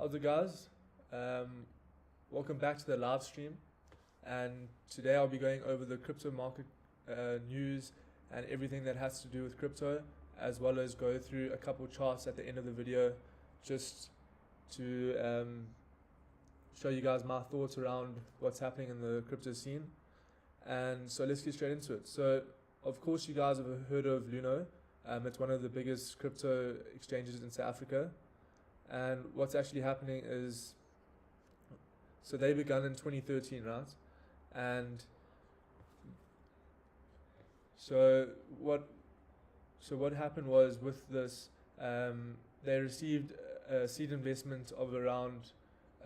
How's it, guys? Welcome back to the live stream. And today I'll be going over the crypto market news and everything that has to do with crypto, as well as go through a couple charts at the end of the video, just to show you guys my thoughts around what's happening in the crypto scene. And so let's get straight into it. So, of course, you guys have heard of Luno. It's one of the biggest crypto exchanges in South Africa. And what's actually happening is, so they begun in 2013, right? And so what happened was, with this, they received a seed investment of around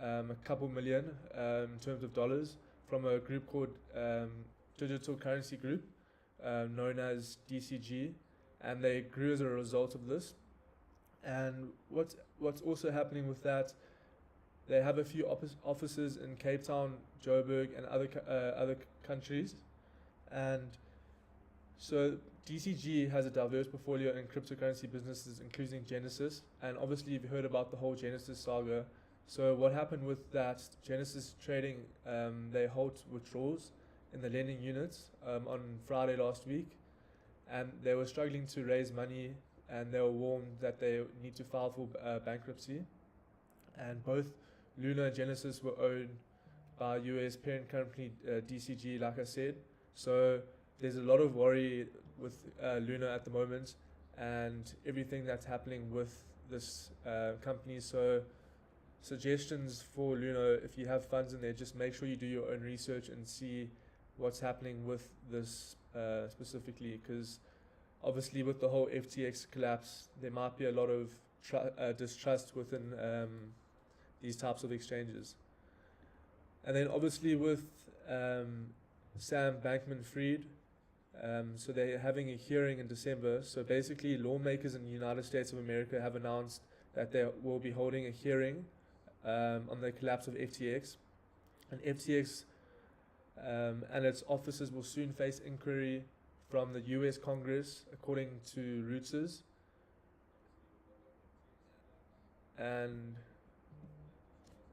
a couple million in terms of dollars from a group called Digital Currency Group, known as DCG, and they grew as a result of this. And what's also happening with that, they have a few offices in Cape Town, Joburg, and other countries. And so DCG has a diverse portfolio in cryptocurrency businesses, including Genesis. And obviously you've heard about the whole Genesis saga. So what happened with that, Genesis Trading, they halt withdrawals in the lending units on Friday last week. And they were struggling to raise money, and they were warned that they need to file for bankruptcy. And both Luna and Genesis were owned by US parent company DCG, like I said. So there's a lot of worry with Luna at the moment and everything that's happening with this company. So suggestions for Luna, if you have funds in there, just make sure you do your own research and see what's happening with this specifically, because obviously with the whole FTX collapse, there might be a lot of distrust within these types of exchanges. And then obviously with Sam Bankman-Fried, so they're having a hearing in December. So basically lawmakers in the United States of America have announced that they will be holding a hearing on the collapse of FTX. And FTX and its officers will soon face inquiry from the US Congress, according to Reuters. And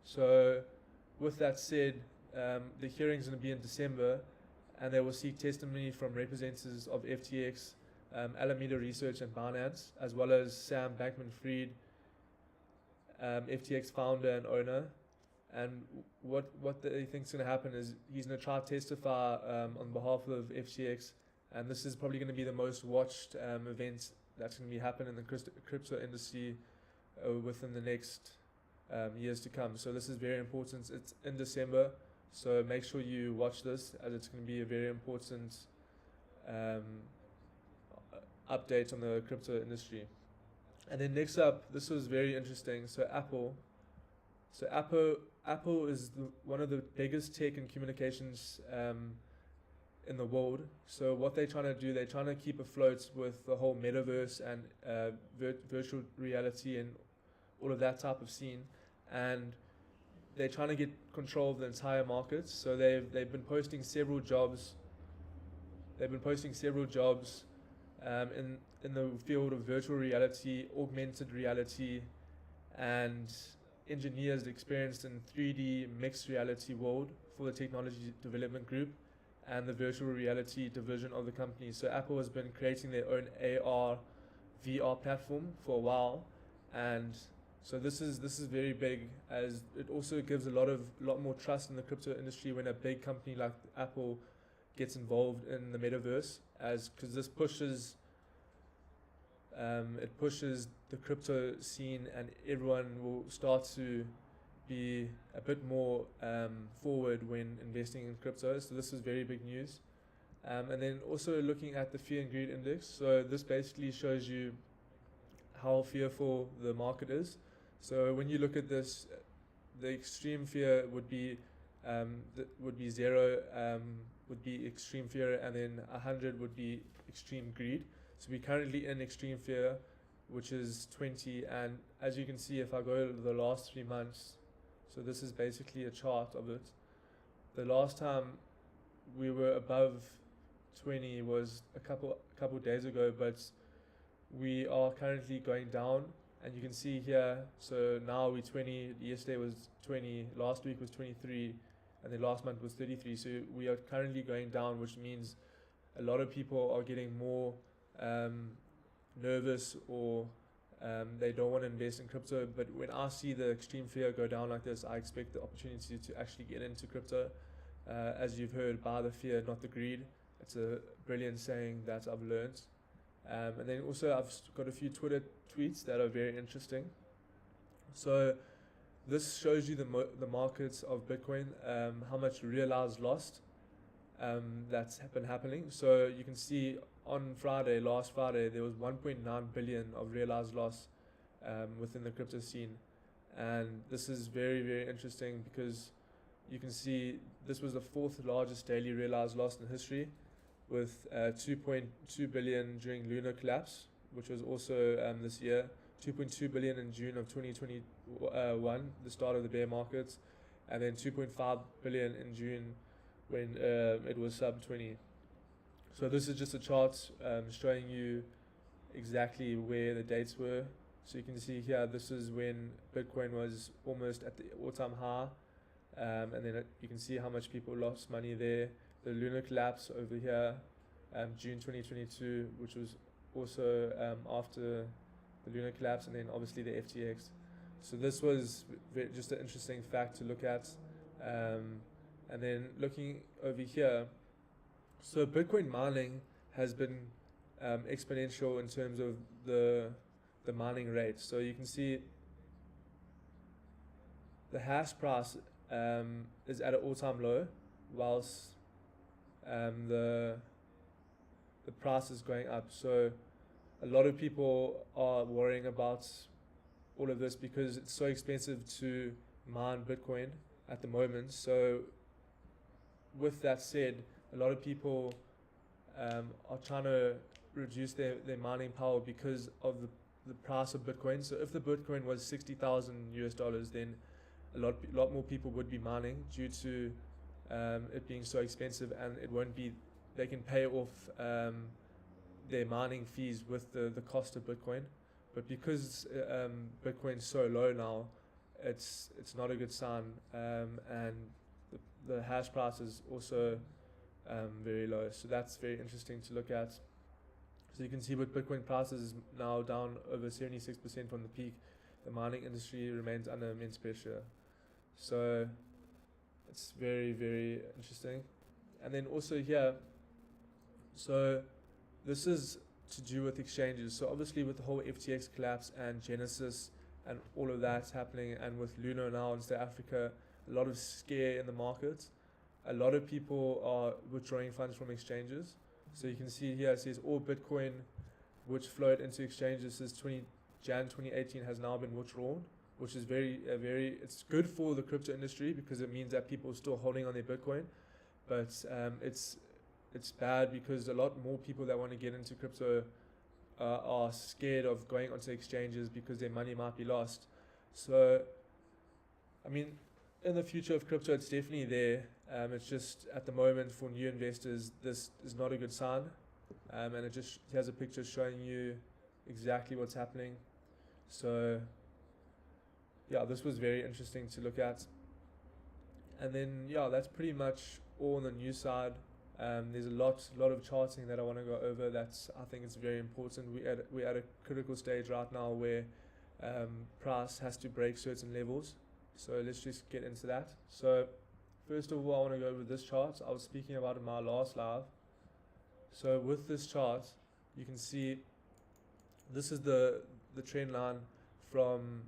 so with that said, the hearing is going to be in December, and they will seek testimony from representatives of FTX, Alameda Research, and Binance, as well as Sam Bankman-Fried, FTX founder and owner. And what they think is going to happen is he's going to try to testify on behalf of FTX, and this is probably going to be the most watched event that's going to be happening in the crypto industry within the next years to come. So this is very important. It's in December, so make sure you watch this, as it's going to be a very important update on the crypto industry. And then next up, this was very interesting. So Apple is one of the biggest tech and communications in the world. So what they're trying to do, they're trying to keep afloat with the whole metaverse and virtual reality and all of that type of scene. And they're trying to get control of the entire market. So they've been posting several jobs. They've been posting several jobs in the field of virtual reality, augmented reality, and engineers experienced in 3D mixed reality world for the technology development group and the virtual reality division of the company. So Apple has been creating their own AR, VR platform for a while, and so this is very big, as it also gives a lot more trust in the crypto industry when a big company like Apple gets involved in the metaverse, because this pushes the crypto scene, and everyone will start to be a bit more forward when investing in crypto. So this is very big news. And then also looking at the fear and greed index. So this basically shows you how fearful the market is. So when you look at this, the extreme fear would be 0, would be extreme fear, and then 100 would be extreme greed. So we're currently in extreme fear, which is 20, and as you can see, if I go to the last 3 months, so this is basically a chart of it. The last time we were above 20 was a couple days ago, but we are currently going down, And you can see here, so now we're 20, yesterday was 20, last week was 23, and then last month was 33. So we are currently going down, which means a lot of people are getting more nervous, or they don't want to invest in crypto. But when I see the extreme fear go down like this, I expect the opportunity to actually get into crypto. As you've heard, buy the fear, not the greed. It's a brilliant saying that I've learned. And then also I've got a few Twitter tweets that are very interesting. So this shows you the markets of Bitcoin, how much realized loss that's been happening. So you can see on Friday, last Friday, there was 1.9 billion of realized loss within the crypto scene. And this is very, very interesting because you can see this was the fourth largest daily realized loss in history, with 2.2 billion during lunar collapse, which was also this year, 2.2 billion in June of 2021, the start of the bear markets, and then 2.5 billion in June when it was sub 20. So this is just a chart showing you exactly where the dates were. So you can see here, this is when Bitcoin was almost at the all-time high, and then you can see how much people lost money there. The lunar collapse over here, June 2022, which was also after the lunar collapse, and then obviously the FTX. So this was just an interesting fact to look at. And then looking over here, so Bitcoin mining has been exponential in terms of the mining rate. So you can see the hash price is at an all-time low, whilst the price is going up. So a lot of people are worrying about all of this because it's so expensive to mine Bitcoin at the moment. So with that said, a lot of people are trying to reduce their mining power because of the price of Bitcoin. So if the Bitcoin was $60,000 US, then a lot more people would be mining due to it being so expensive, and it won't be, they can pay off their mining fees with the cost of Bitcoin. But because Bitcoin's so low now, it's not a good sign, and the hash price is also very low. So that's very interesting to look at. So you can see with Bitcoin prices is now down over 76% from the peak. The mining industry remains under immense pressure. So it's very, very interesting. And then also here, so this is to do with exchanges. So obviously with the whole FTX collapse and Genesis and all of that happening, and with Luno now in South Africa, a lot of scare in the markets. A lot of people are withdrawing funds from exchanges. So you can see here it says all Bitcoin which flowed into exchanges since Jan 2018 has now been withdrawn, which is it's good for the crypto industry because it means that people are still holding on their Bitcoin. But it's bad because a lot more people that want to get into crypto are scared of going onto exchanges because their money might be lost. So, I mean, in the future of crypto, it's definitely there. It's just at the moment for new investors, this is not a good sign. And it just has a picture showing you exactly what's happening. So, yeah, this was very interesting to look at. And then, yeah, that's pretty much all on the news side. There's a lot of charting that I want to go over. I think it's very important. We're at a critical stage right now where price has to break certain levels. So let's just get into that. So first of all, I want to go over this chart. I was speaking about in my last live. So with this chart, you can see this is the trend line from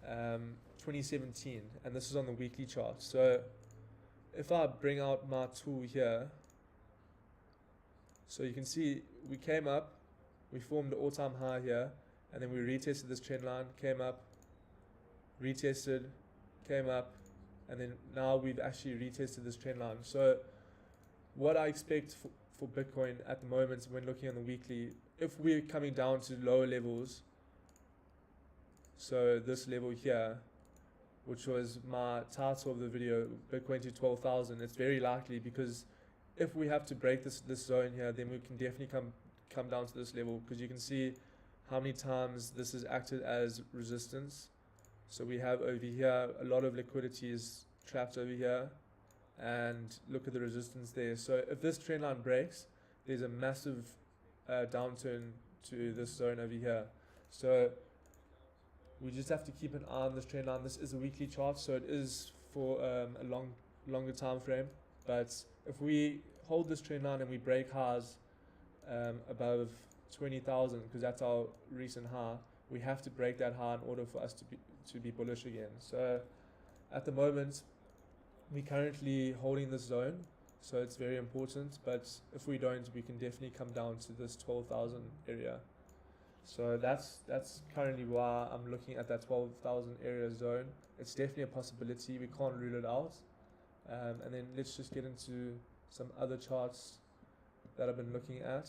2017, and this is on the weekly chart. So if I bring out my tool here, so you can see we came up, we formed the all-time high here, and then we retested this trend line, came up, retested, came up, and then now we've actually retested this trend line. So what I expect for Bitcoin at the moment when looking on the weekly, if we're coming down to lower levels, so this level here, which was my title of the video, Bitcoin to 12,000, it's very likely, because if we have to break this zone here, then we can definitely come down to this level, because you can see how many times this has acted as resistance. So we have over here a lot of liquidity is trapped over here, and look at the resistance there. So if this trend line breaks, there's a massive downturn to this zone over here. So we just have to keep an eye on this trend line. This is a weekly chart, so it is for a longer time frame. But if we hold this trend line and we break highs above 20,000, because that's our recent high, we have to break that high in order for us to be bullish again. So at the moment, we're currently holding this zone, so it's very important. But if we don't, we can definitely come down to this 12,000 area. So that's currently why I'm looking at that 12,000 area zone. It's definitely a possibility. We can't rule it out. And then let's just get into some other charts that I've been looking at.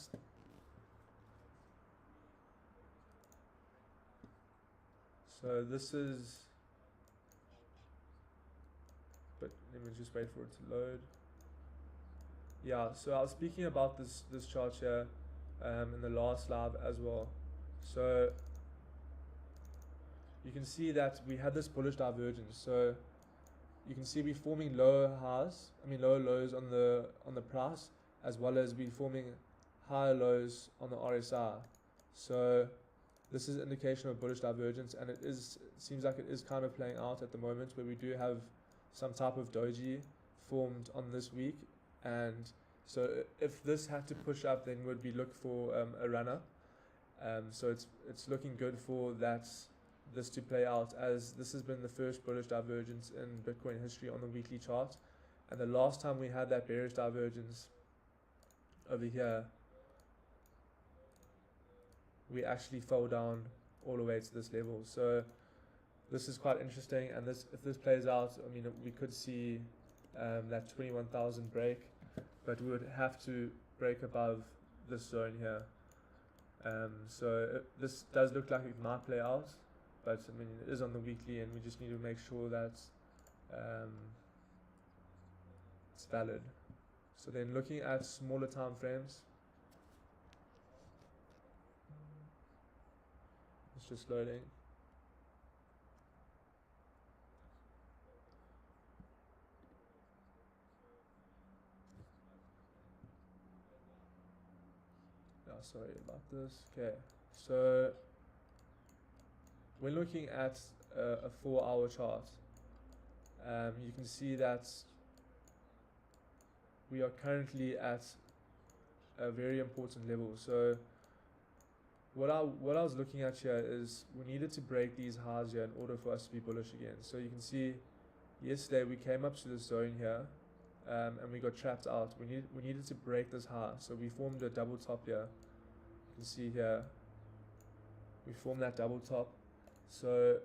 So this is, but let me just wait for it to load. Yeah, so I was speaking about this chart here in the last live as well. So you can see that we had this bullish divergence. So you can see we're forming lower lows on the price, as well as we're forming higher lows on the RSI. So this is an indication of bullish divergence, and it seems like it is kind of playing out at the moment, where we do have some type of doji formed on this week. And so if this had to push up, then would be look for a runner. So it's looking good for this to play out, as this has been the first bullish divergence in Bitcoin history on the weekly chart. And the last time we had that bearish divergence over here, we actually fell down all the way to this level. So this is quite interesting, and if this plays out, I mean, we could see that 21,000 break, but we would have to break above this zone here. So this does look like it might play out, but I mean, it is on the weekly, and we just need to make sure that it's valid. So then looking at smaller time frames, it's just loading. Sorry about this. Okay, so when looking at a 4-hour chart, you can see that we are currently at a very important level. So what I was looking at here is we needed to break these highs here in order for us to be bullish again. So you can see yesterday we came up to this zone here, and we got trapped out. We needed to break this high, so we formed a double top here. You can see here we formed that double top. So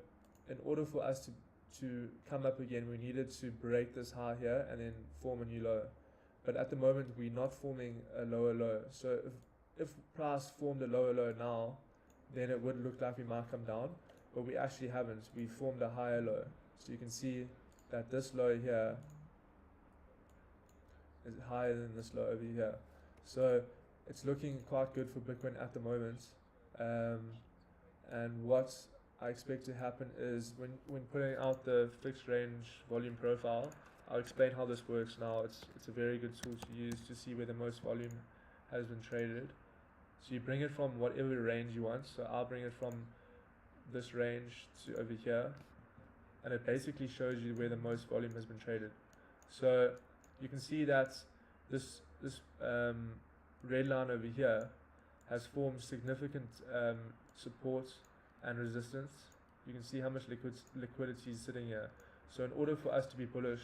in order for us to come up again, we needed to break this high here and then form a new low. But at the moment we're not forming a lower low. So if price formed a lower low now, then it would look like we might come down, but we actually haven't. We formed a higher low. So you can see that this low here is higher than this low over here. So it's looking quite good for Bitcoin at the moment. And what I expect to happen is when putting out the fixed range volume profile, I'll explain how this works now. It's a very good tool to use to see where the most volume has been traded. So you bring it from whatever range you want. So I'll bring it from this range to over here, and it basically shows you where the most volume has been traded. So you can see that this red line over here has formed significant support and resistance. You can see how much liquidity is sitting here. So in order for us to be bullish,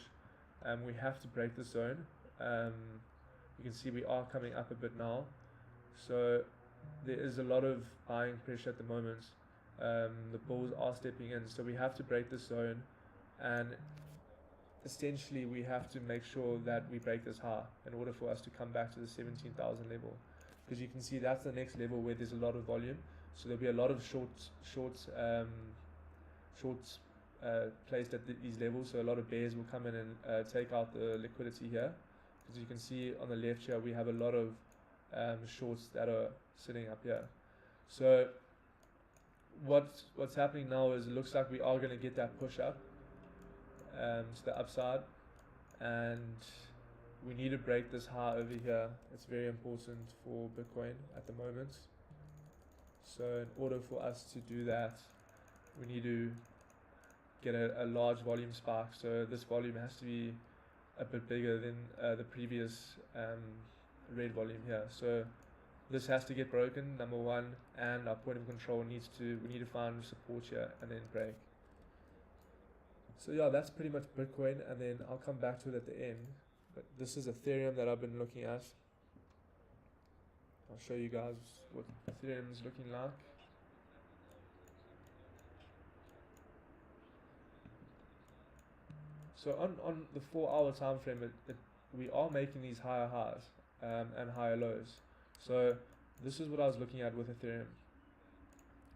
we have to break this zone. You can see we are coming up a bit now. So there is a lot of buying pressure at the moment. The bulls are stepping in, so we have to break this zone, and essentially we have to make sure that we break this high in order for us to come back to the 17,000 level, because you can see that's the next level where there's a lot of volume. So there'll be a lot of shorts placed at these levels. So a lot of bears will come in and take out the liquidity here. As you can see on the left here, we have a lot of shorts that are sitting up here. So what's happening now is it looks like we are going to get that push up to the upside, and we need to break this high over here. It's very important for Bitcoin at the moment. So in order for us to do that, we need to get a large volume spike. So this volume has to be a bit bigger than the previous red volume here. So this has to get broken, number one, and our point of control we need to find support here and then break. So yeah, that's pretty much Bitcoin, and then I'll come back to it at the end. But this is Ethereum that I've been looking at. I'll show you guys what Ethereum is looking like. So on the 4-hour time frame, we are making these higher highs and higher lows. So this is what I was looking at with Ethereum.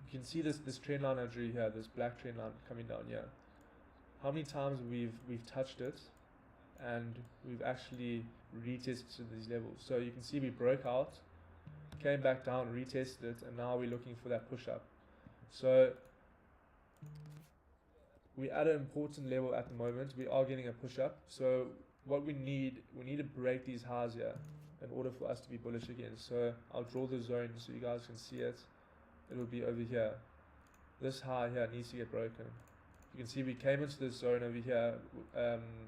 You can see this trend line I drew here, this black trend line coming down here. How many times we've touched it, and we've actually retested these levels. So you can see we broke out, came back down, retested it, and now we're looking for that push up. So we're at an important level at the moment. We are getting a push up. So what we need to break these highs here in order for us to be bullish again. So I'll draw the zone so you guys can see it. It'll be over here. This high here needs to get broken. You can see we came into this zone over here.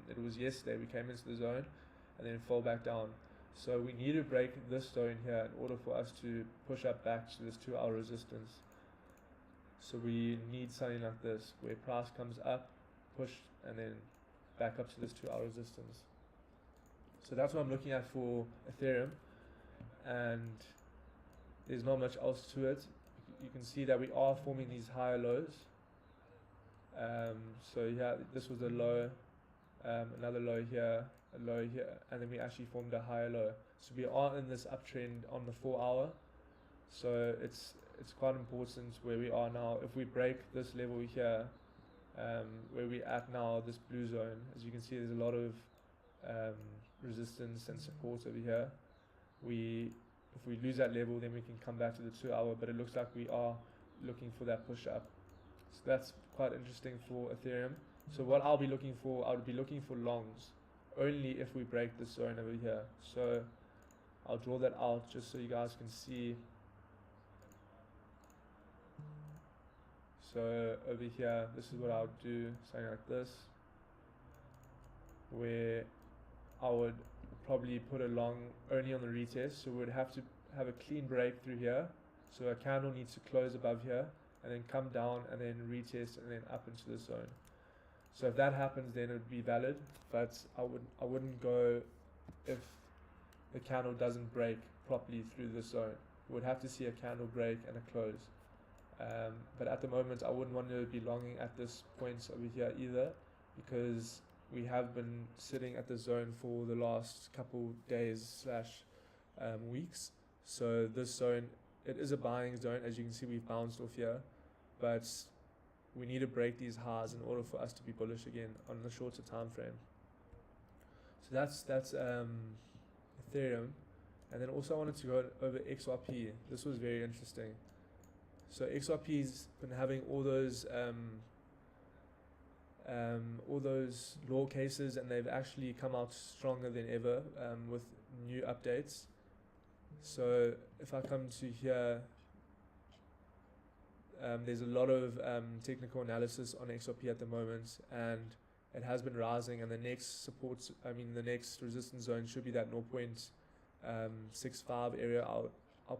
It was yesterday we came into the zone and then fall back down. So we need to break this zone here in order for us to push up back to this 2-hour resistance. So we need something like this where price comes up, push, and then back up to this 2-hour resistance. So that's what I'm looking at for Ethereum, and there's not much else to it. You can see that we are forming these higher lows. So yeah, this was a low, another low here, a low here, and then we actually formed a higher low. So we are in this uptrend on the 4-hour. So it's quite important where we are now. If we break this level here, where we're at now, this blue zone, as you can see, there's a lot of resistance and support over here. If we lose that level, then we can come back to the 2-hour, but it looks like we are looking for that push up. So that's quite interesting for Ethereum. So what I'll be looking for, I'll be looking for longs only if we break this zone over here. So I'll draw that out just so you guys can see. So over here, this is what I would do, something like this, where I would probably put a long only on the retest. So we'd have to have a clean break through here. So a candle needs to close above here and then come down and then retest and then up into the zone. So if that happens, then it would be valid, but I wouldn't go if the candle doesn't break properly through the zone. We would have to see a candle break and a close. But at the moment, I wouldn't want to be longing at this point over here either, because we have been sitting at the zone for the last couple days / weeks. So this zone, it is a buying zone. As you can see, we've bounced off here, but we need to break these highs in order for us to be bullish again on the shorter time frame. So that's Ethereum. And then also I wanted to go over XRP. This was very interesting. So XRP's been having all those law cases, and they've actually come out stronger than ever with new updates. So if I come to here, there's a lot of technical analysis on XRP at the moment, and it has been rising, and the next the next resistance zone should be that 0.65 area. I'll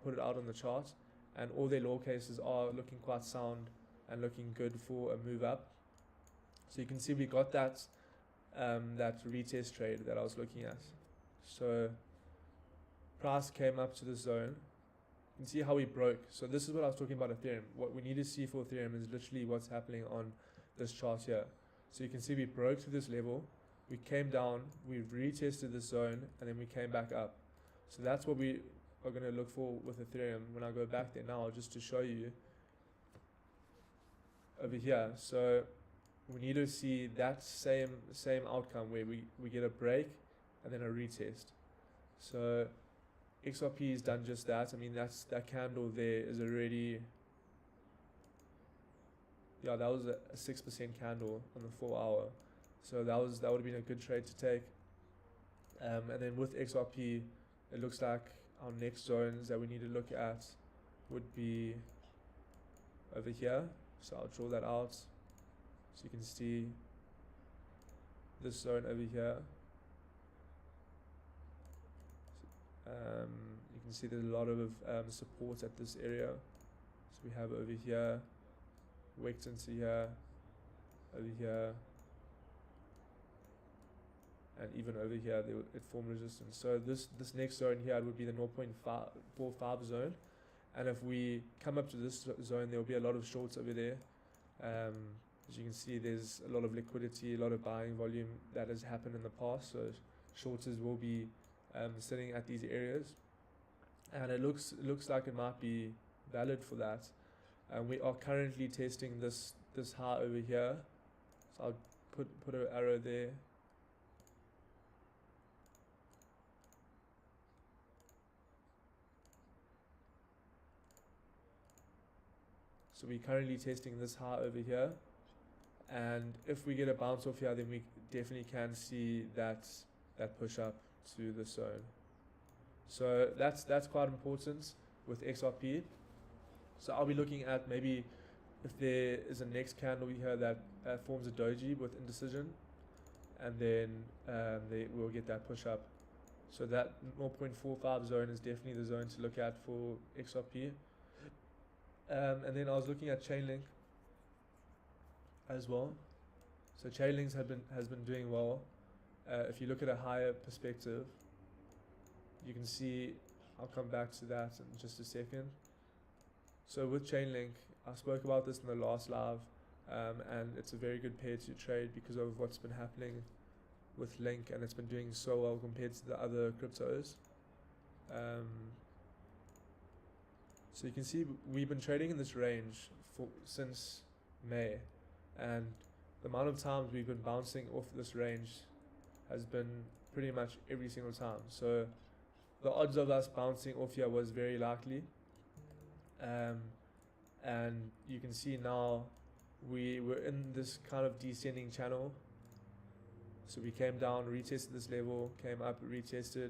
put it out on the chart, and all their law cases are looking quite sound and looking good for a move up. So you can see we got that retest trade that I was looking at. So price came up to the zone. You can see how we broke. So this is what I was talking about Ethereum. What we need to see for Ethereum is literally what's happening on this chart here. So you can see we broke to this level, we came down, we've retested this zone, and then we came back up. So that's what we are going to look for with Ethereum when I go back there now, just to show you over here. So we need to see that same outcome where we get a break and then a retest. So XRP has done just that. I mean, that candle there is already yeah, that was a 6% candle on the 4 hour. So that would have been a good trade to take. And then with XRP, it looks like our next zones that we need to look at would be over here. So I'll draw that out so you can see this zone over here. You can see there's a lot of support at this area. So we have over here, wicked into here, over here, and even over here it formed resistance. So this next zone here would be the 0.45 zone, and if we come up to this zone, there will be a lot of shorts over there. As you can see, there's a lot of liquidity, a lot of buying volume that has happened in the past, so shorters will be sitting at these areas, and it looks like it might be valid for that. We are currently testing this high over here, so I'll put an arrow there. So we're currently testing this high over here, and if we get a bounce off here, then we definitely can see that push up to the zone. So that's quite important with XRP. So I'll be looking at maybe if there is a next candle here that forms a doji with indecision, and then we'll get that push up. So that 0.45 zone is definitely the zone to look at for XRP. And then I was looking at Chainlink as well. So Chainlink has been doing well. If you look at a higher perspective, you can see, I'll come back to that in just a second. So with Chainlink, I spoke about this in the last live, and it's a very good pair to trade because of what's been happening with Link, and it's been doing so well compared to the other cryptos. So you can see we've been trading in this range since May, and the amount of times we've been bouncing off this range has been pretty much every single time. So the odds of us bouncing off here was very likely, and you can see now we were in this kind of descending channel. So we came down, retested this level, came up, retested,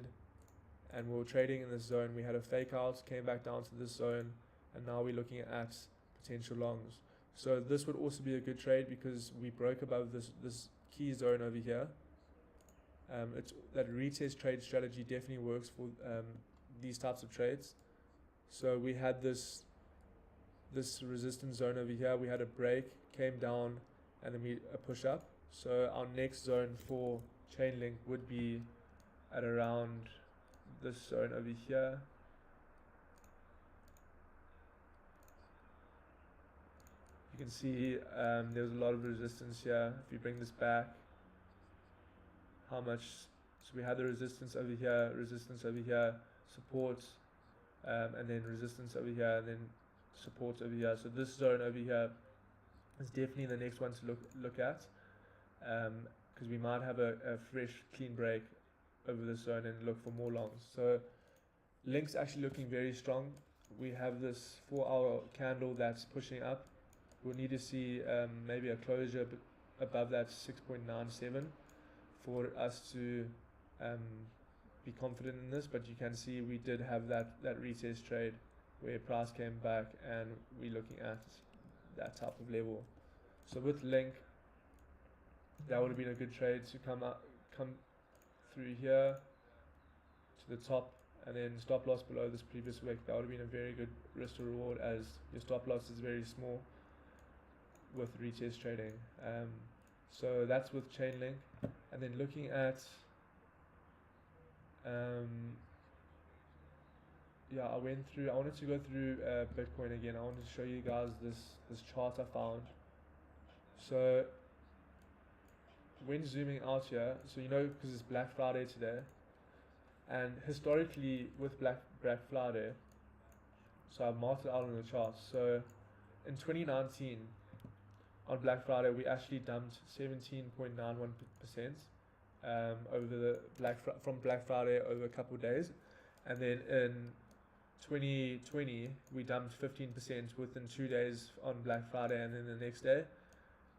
and we were trading in this zone. We had a fake out, came back down to this zone, and now we're looking at potential longs. So this would also be a good trade because we broke above this key zone over here. That retest trade strategy definitely works for these types of trades. So we had this resistance zone over here. We had a break, came down, and then a push up. So our next zone for Chainlink would be at around this zone over here. You can see there's a lot of resistance here. If you bring this back, how much? So we had the resistance over here, support, and then resistance over here, and then support over here. So this zone over here is definitely the next one to look at, because we might have a fresh clean break over this zone and look for more longs. So Link's actually looking very strong. We have this 4-hour candle that's pushing up. We'll need to see maybe a closure above that 6.97 for us to be confident in this, but you can see we did have that retest trade where price came back, and we're looking at that type of level. So with Link, that would have been a good trade to come through here to the top, and then stop loss below this previous wick. That would have been a very good risk to reward, as your stop loss is very small with retest trading. So that's with Chainlink. And then looking at I wanted to go through Bitcoin again. I wanted to show you guys this chart I found. So when zooming out here, so because it's Black Friday today, and historically with Black Friday, so I've marked it out on the chart. So in 2019 on Black Friday, we actually dumped 17.91% over from Black Friday over a couple of days, and then in 2020 we dumped 15% within 2 days on Black Friday and then the next day,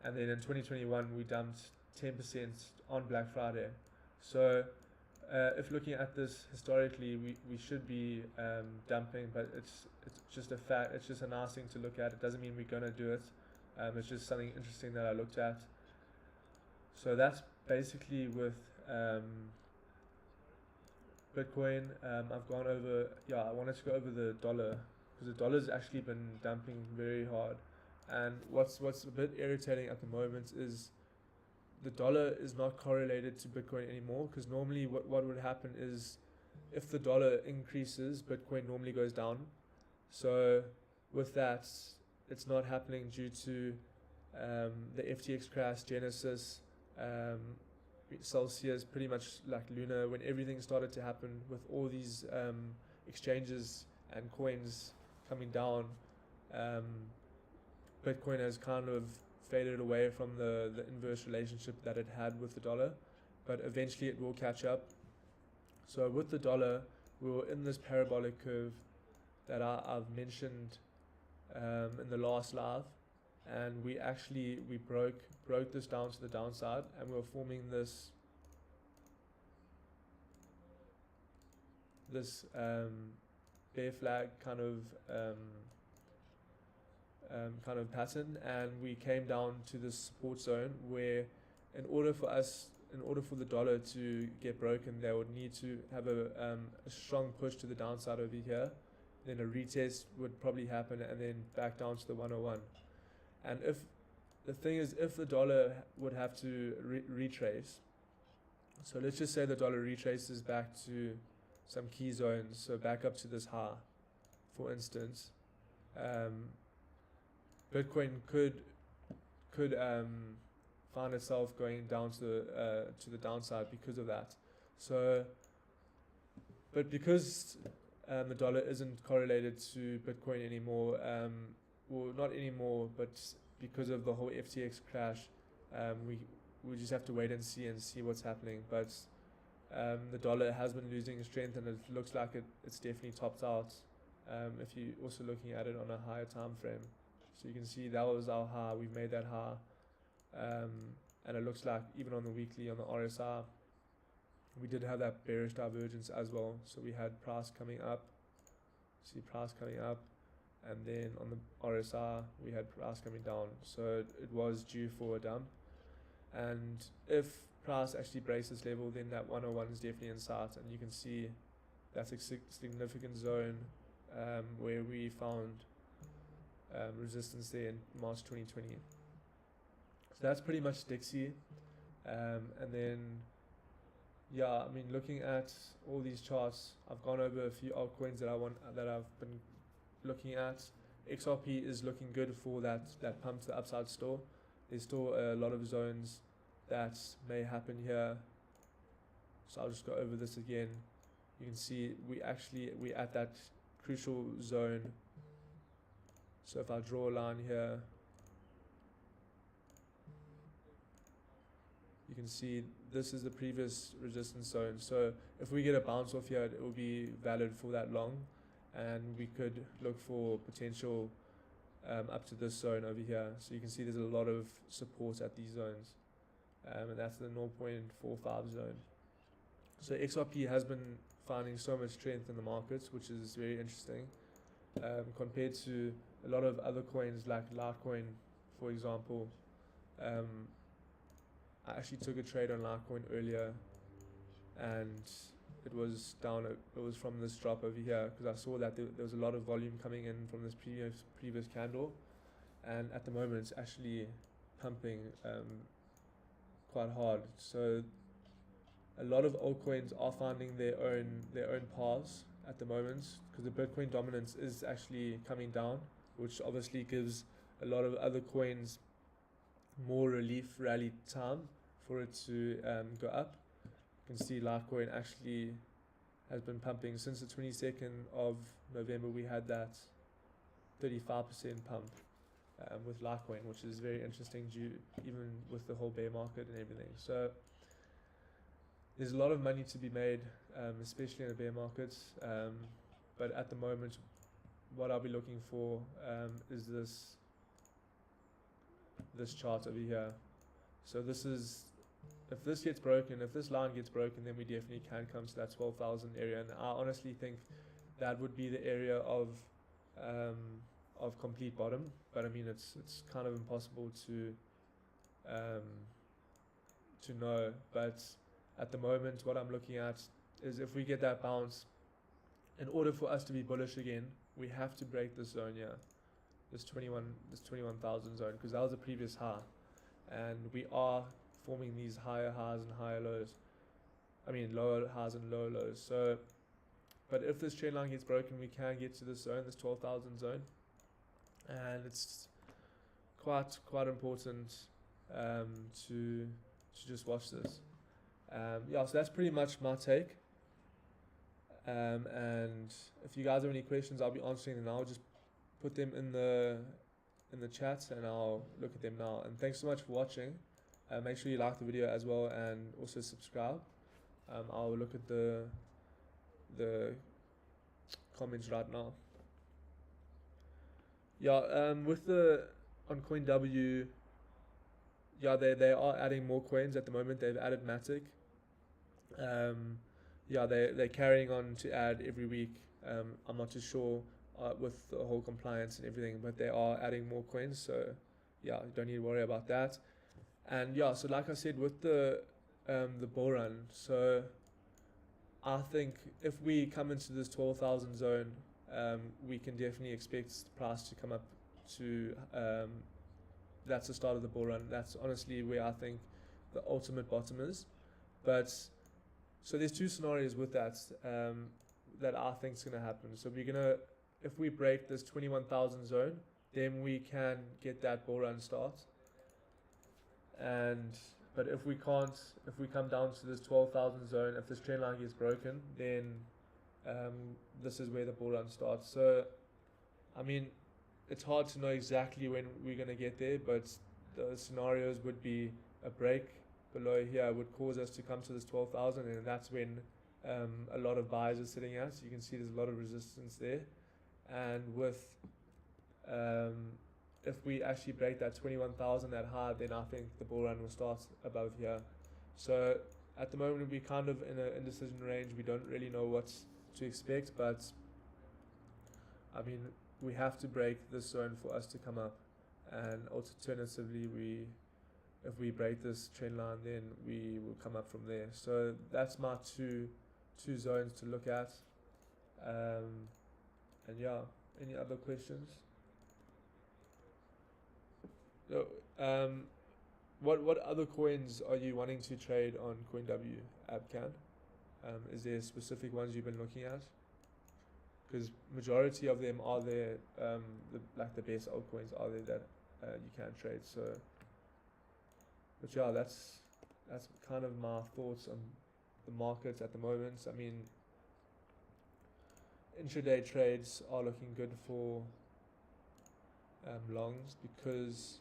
and then in 2021 we dumped 10% on Black Friday. So if looking at this historically, we should be dumping, but it's just a fact. It's just a nice thing to look at. It doesn't mean we're gonna do it. It's just something interesting that I looked at. So that's basically with Bitcoin. I've gone over. I wanted to go over the dollar because the dollar's actually been dumping very hard. And what's a bit irritating at the moment is the dollar is not correlated to Bitcoin anymore, because normally what would happen is if the dollar increases, Bitcoin normally goes down. So with that, it's not happening due to the FTX crash, Genesis, Celsius, pretty much like Luna, when everything started to happen with all these exchanges and coins coming down, Bitcoin has kind of faded away from the inverse relationship that it had with the dollar, but eventually it will catch up. So with the dollar, we were in this parabolic curve that I've mentioned in the last live, and we broke this down to the downside, and we were forming this bear flag kind of pattern, and we came down to this support zone where in order for the dollar to get broken, they would need to have a strong push to the downside over here. Then a retest would probably happen, and then back down to the 101. And if the dollar would have to retrace, so let's just say the dollar retraces back to some key zones, so back up to this high, for instance, Bitcoin could find itself going down to the downside because of that. So, but because the dollar isn't correlated to Bitcoin anymore, well, not anymore, but because of the whole FTX crash, we just have to wait and see what's happening. But the dollar has been losing strength, and it looks like it's definitely topped out. If you're also looking at it on a higher time frame, so you can see that was our high. We made that high, and it looks like even on the weekly on the RSI, we did have that bearish divergence as well. So we had price coming up, and then on the RSI we had price coming down. So it was due for a dump, and if price actually breaks this level, then that 101 is definitely in sight, and you can see that's a significant zone where we found resistance there in March 2020. So that's pretty much Dixie, and then looking at all these charts, I've gone over a few altcoins that I've been looking at. XRP is looking good for that pump to the upside still. There's still a lot of zones that may happen here, so I'll just go over this again. You can see we're at that crucial zone. So if I draw a line here, you can see this is the previous resistance zone. So if we get a bounce off here, it will be valid for that long, and we could look for potential up to this zone over here. So you can see there's a lot of support at these zones, and that's the 0.45 zone. So XRP has been finding so much strength in the markets, which is very interesting, compared to a lot of other coins like Litecoin, for example. I actually took a trade on Litecoin earlier, and it was down. It was from this drop over here, because I saw that there was a lot of volume coming in from this previous candle, and at the moment it's actually pumping quite hard. So a lot of altcoins are finding their own paths at the moment, because the Bitcoin dominance is actually coming down, which obviously gives a lot of other coins more relief rally time for it to go up. You can see Litecoin actually has been pumping since the 22nd of November. We had that 35% pump with Litecoin, which is very interesting, even with the whole bear market and everything. So there's a lot of money to be made, especially in the bear markets. but at the moment, what I'll be looking for is this chart over here. So this is, if this gets broken, if this line gets broken, then we definitely can come to that 12,000 area, and I honestly think that would be the area of complete bottom. But I mean, it's kind of impossible to know. But at the moment, what I'm looking at is if we get that bounce, in order for us to be bullish again, we have to break this zone here, this 21,000 zone, because that was the previous high, and we are forming these higher highs and higher lows. I mean, lower highs and lower lows. So, but if this trend line gets broken, we can get to this zone, this 12,000 zone, and it's quite important to just watch this. Yeah, so that's pretty much my take. And if you guys have any questions, I'll be answering them now. Just put them in the chat, and I'll look at them now. And thanks so much for watching. Make sure you like the video as well, and also subscribe. I'll look at the comments right now. Yeah, with on CoinW, yeah, they are adding more coins at the moment. They've added Matic. Yeah, they're carrying on to add every week. I'm not too sure with the whole compliance and everything, but they are adding more coins. So yeah, you don't need to worry about that. And yeah, so like I said, with the bull run, so I think if we come into this 12,000 zone, we can definitely expect the price to come up to, that's the start of the bull run. That's honestly where I think the ultimate bottom is. But so there's two scenarios with that that I think is going to happen. So if we break this 21,000 zone, then we can get that bull run start. But if we can't, if we come down to this 12,000 zone, if this trend line gets broken, then this is where the bull run starts. So, I mean, it's hard to know exactly when we're going to get there, but the scenarios would be a break below here would cause us to come to this 12,000, and that's when a lot of buyers are sitting at. So you can see there's a lot of resistance there. And with if we actually break that 21,000 that high, then I think the bull run will start above here. So at the moment we're kind of in an indecision range. We don't really know what to expect, but I mean, we have to break this zone for us to come up, and alternatively if we break this trend line, then we will come up from there. So that's my two zones to look at. And yeah, any other questions? So, what other coins are you wanting to trade on CoinW, Abcan? Is there specific ones you've been looking at? Because majority of them are there, like the best altcoins are there that you can trade. So, but yeah, that's kind of my thoughts on the markets at the moment. I mean, intraday trades are looking good for longs because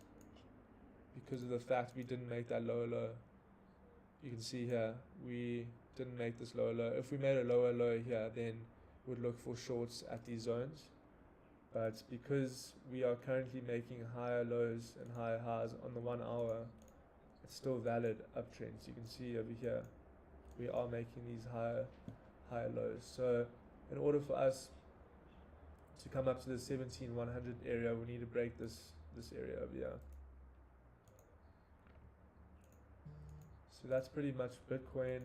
of the fact we didn't make that lower low. You can see here we didn't make this lower low. If we made a lower low here, then we'd look for shorts at these zones. But because we are currently making higher lows and higher highs on the 1 hour, it's still valid uptrends. You can see over here we are making these higher lows. So in order for us to come up to the 17,100 area, we need to break this area over here. So that's pretty much Bitcoin.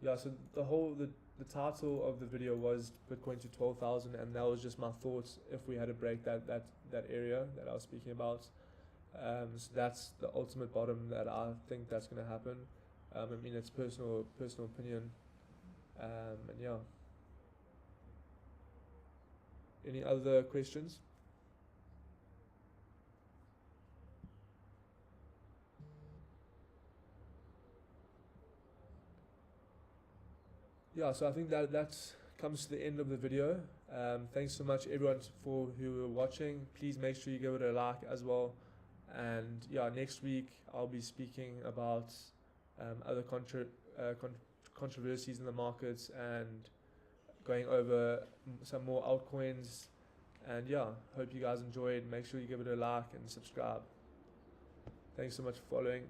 Yeah, so the title of the video was Bitcoin to 12,000, and that was just my thoughts if we had to break that area that I was speaking about. So that's the ultimate bottom that I think that's going to happen. I mean, it's personal opinion. And yeah. Any other questions? Yeah, so I think that comes to the end of the video. Thanks so much everyone for who were watching. Please make sure you give it a like as well. And yeah, next week I'll be speaking about other controversies in the markets and going over some more altcoins. And yeah, hope you guys enjoyed. Make sure you give it a like and subscribe. Thanks so much for following.